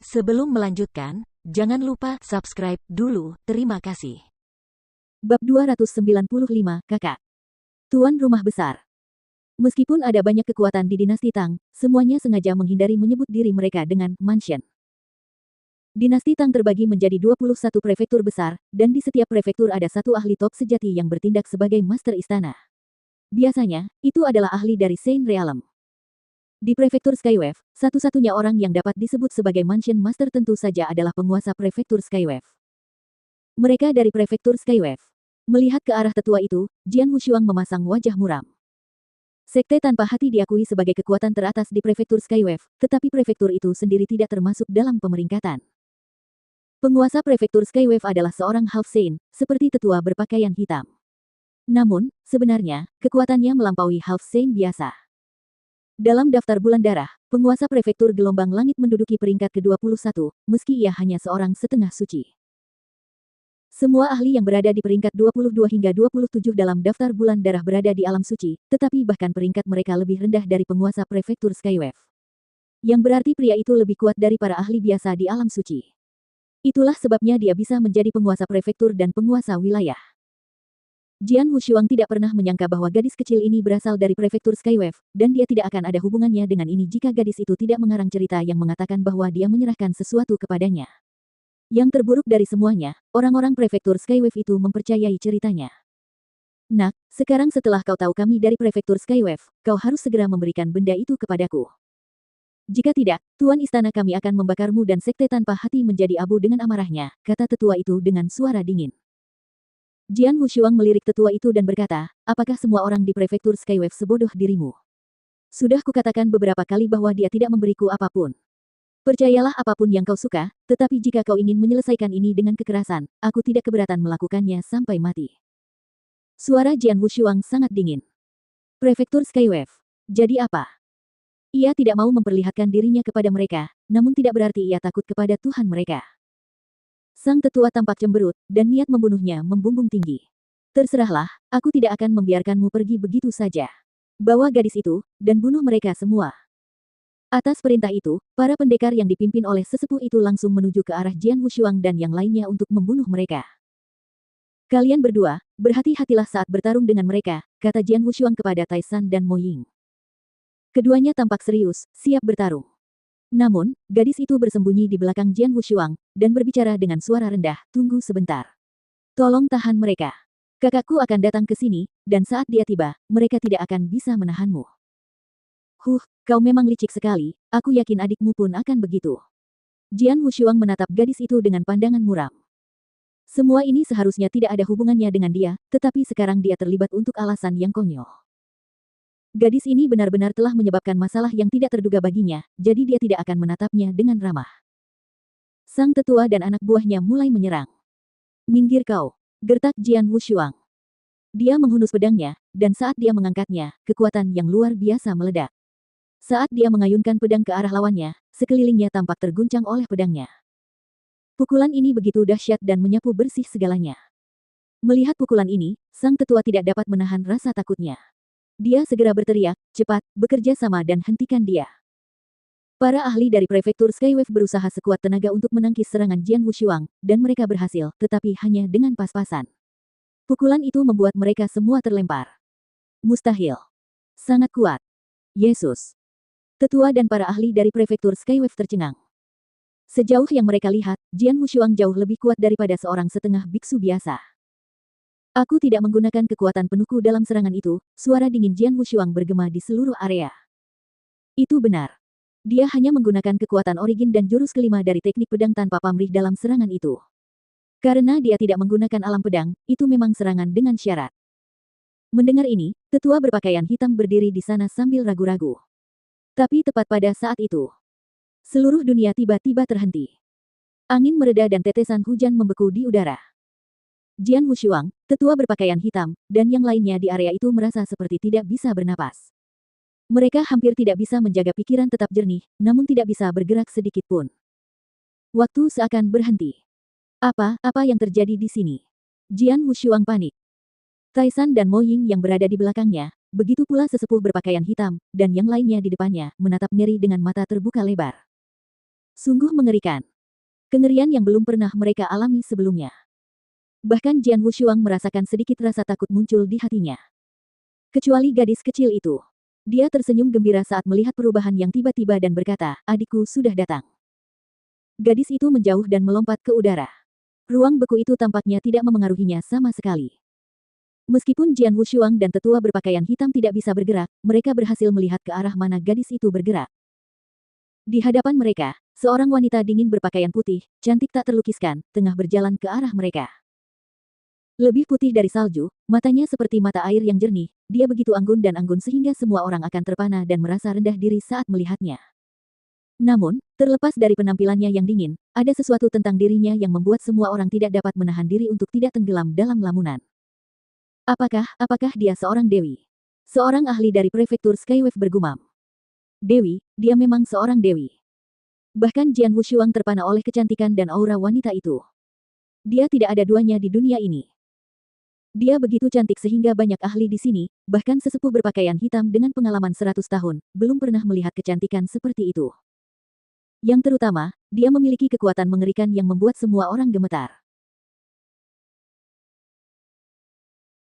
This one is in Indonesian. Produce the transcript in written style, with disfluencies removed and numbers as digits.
Sebelum melanjutkan, jangan lupa subscribe dulu, terima kasih. Bab 295, Kakak. Tuan Rumah Besar. Meskipun ada banyak kekuatan di dinasti Tang, semuanya sengaja menghindari menyebut diri mereka dengan mansion. Dinasti Tang terbagi menjadi 21 prefektur besar, dan di setiap prefektur ada satu ahli top sejati yang bertindak sebagai master istana. Biasanya, itu adalah ahli dari Saint Realm. Di prefektur Skywave, satu-satunya orang yang dapat disebut sebagai mansion master tentu saja adalah penguasa prefektur Skywave. Mereka dari prefektur Skywave. Melihat ke arah tetua itu, Jian Wushuang memasang wajah muram. Sekte tanpa hati diakui sebagai kekuatan teratas di prefektur Skywave, tetapi prefektur itu sendiri tidak termasuk dalam pemeringkatan. Penguasa prefektur Skywave adalah seorang half saint, seperti tetua berpakaian hitam. Namun, sebenarnya, kekuatannya melampaui half saint biasa. Dalam daftar bulan darah, penguasa prefektur gelombang langit menduduki peringkat ke-21, meski ia hanya seorang setengah suci. Semua ahli yang berada di peringkat 22 hingga 27 dalam daftar bulan darah berada di alam suci, tetapi bahkan peringkat mereka lebih rendah dari penguasa prefektur Skywave. Yang berarti pria itu lebih kuat dari para ahli biasa di alam suci. Itulah sebabnya dia bisa menjadi penguasa prefektur dan penguasa wilayah. Jian Wushuang tidak pernah menyangka bahwa gadis kecil ini berasal dari prefektur Skywave, dan dia tidak akan ada hubungannya dengan ini jika gadis itu tidak mengarang cerita yang mengatakan bahwa dia menyerahkan sesuatu kepadanya. Yang terburuk dari semuanya, orang-orang prefektur Skywave itu mempercayai ceritanya. Nak, sekarang setelah kau tahu kami dari prefektur Skywave, kau harus segera memberikan benda itu kepadaku. Jika tidak, Tuan Istana kami akan membakarmu dan sekte tanpa hati menjadi abu dengan amarahnya, kata tetua itu dengan suara dingin. Jian Wushuang melirik tetua itu dan berkata, apakah semua orang di prefektur Skywave sebodoh dirimu? Sudah kukatakan beberapa kali bahwa dia tidak memberiku apapun. Percayalah apapun yang kau suka, tetapi jika kau ingin menyelesaikan ini dengan kekerasan, aku tidak keberatan melakukannya sampai mati. Suara Jian Wushuang sangat dingin. Prefektur Skywave. Jadi apa? Ia tidak mau memperlihatkan dirinya kepada mereka, namun tidak berarti ia takut kepada Tuhan mereka. Sang tetua tampak cemberut, dan niat membunuhnya membumbung tinggi. Terserahlah, aku tidak akan membiarkanmu pergi begitu saja. Bawa gadis itu, dan bunuh mereka semua. Atas perintah itu, para pendekar yang dipimpin oleh sesepuh itu langsung menuju ke arah Jian Wushuang dan yang lainnya untuk membunuh mereka. Kalian berdua, berhati-hatilah saat bertarung dengan mereka, kata Jian Wushuang kepada Taisan dan Mo Ying. Keduanya tampak serius, siap bertarung. Namun, gadis itu bersembunyi di belakang Jian Wushuang, dan berbicara dengan suara rendah, tunggu sebentar. Tolong tahan mereka. Kakakku akan datang ke sini, dan saat dia tiba, mereka tidak akan bisa menahanmu. Kau memang licik sekali, aku yakin adikmu pun akan begitu. Jian Wushuang menatap gadis itu dengan pandangan muram. Semua ini seharusnya tidak ada hubungannya dengan dia, tetapi sekarang dia terlibat untuk alasan yang konyol. Gadis ini benar-benar telah menyebabkan masalah yang tidak terduga baginya, jadi dia tidak akan menatapnya dengan ramah. Sang tetua dan anak buahnya mulai menyerang. Minggir kau, gertak Jian Wushuang. Dia menghunus pedangnya, dan saat dia mengangkatnya, kekuatan yang luar biasa meledak. Saat dia mengayunkan pedang ke arah lawannya, sekelilingnya tampak terguncang oleh pedangnya. Pukulan ini begitu dahsyat dan menyapu bersih segalanya. Melihat pukulan ini, sang tetua tidak dapat menahan rasa takutnya. Dia segera berteriak, cepat, bekerja sama dan hentikan dia. Para ahli dari prefektur Skywave berusaha sekuat tenaga untuk menangkis serangan Jian Wushuang, dan mereka berhasil, tetapi hanya dengan pas-pasan. Pukulan itu membuat mereka semua terlempar. Mustahil. Sangat kuat. Yesus. Tetua dan para ahli dari prefektur Skywave tercengang. Sejauh yang mereka lihat, Jian Wushuang jauh lebih kuat daripada seorang setengah biksu biasa. Aku tidak menggunakan kekuatan penuhku dalam serangan itu, suara dingin Jian Wushuang bergema di seluruh area. Itu benar. Dia hanya menggunakan kekuatan origin dan jurus kelima dari teknik pedang tanpa pamrih dalam serangan itu. Karena dia tidak menggunakan alam pedang, itu memang serangan dengan syarat. Mendengar ini, tetua berpakaian hitam berdiri di sana sambil ragu-ragu. Tapi tepat pada saat itu, seluruh dunia tiba-tiba terhenti. Angin mereda dan tetesan hujan membeku di udara. Jian Wushuang, tetua berpakaian hitam, dan yang lainnya di area itu merasa seperti tidak bisa bernapas. Mereka hampir tidak bisa menjaga pikiran tetap jernih, namun tidak bisa bergerak sedikit pun. Waktu seakan berhenti. Apa yang terjadi di sini? Jian Wushuang panik. Taisan dan Mo Ying yang berada di belakangnya, begitu pula sesepuh berpakaian hitam, dan yang lainnya di depannya, menatap ngeri dengan mata terbuka lebar. Sungguh mengerikan. Kengerian yang belum pernah mereka alami sebelumnya. Bahkan Jian Wushuang merasakan sedikit rasa takut muncul di hatinya. Kecuali gadis kecil itu. Dia tersenyum gembira saat melihat perubahan yang tiba-tiba dan berkata, adikku sudah datang. Gadis itu menjauh dan melompat ke udara. Ruang beku itu tampaknya tidak memengaruhinya sama sekali. Meskipun Jian Wushuang dan tetua berpakaian hitam tidak bisa bergerak, mereka berhasil melihat ke arah mana gadis itu bergerak. Di hadapan mereka, seorang wanita dingin berpakaian putih, cantik tak terlukiskan, tengah berjalan ke arah mereka. Lebih putih dari salju, matanya seperti mata air yang jernih, dia begitu anggun dan anggun sehingga semua orang akan terpana dan merasa rendah diri saat melihatnya. Namun, terlepas dari penampilannya yang dingin, ada sesuatu tentang dirinya yang membuat semua orang tidak dapat menahan diri untuk tidak tenggelam dalam lamunan. Apakah dia seorang dewi? Seorang ahli dari prefektur Skywave bergumam. Dewi, dia memang seorang dewi. Bahkan Jian Wushuang terpana oleh kecantikan dan aura wanita itu. Dia tidak ada duanya di dunia ini. Dia begitu cantik sehingga banyak ahli di sini, bahkan sesepuh berpakaian hitam dengan pengalaman 100 tahun, belum pernah melihat kecantikan seperti itu. Yang terutama, dia memiliki kekuatan mengerikan yang membuat semua orang gemetar.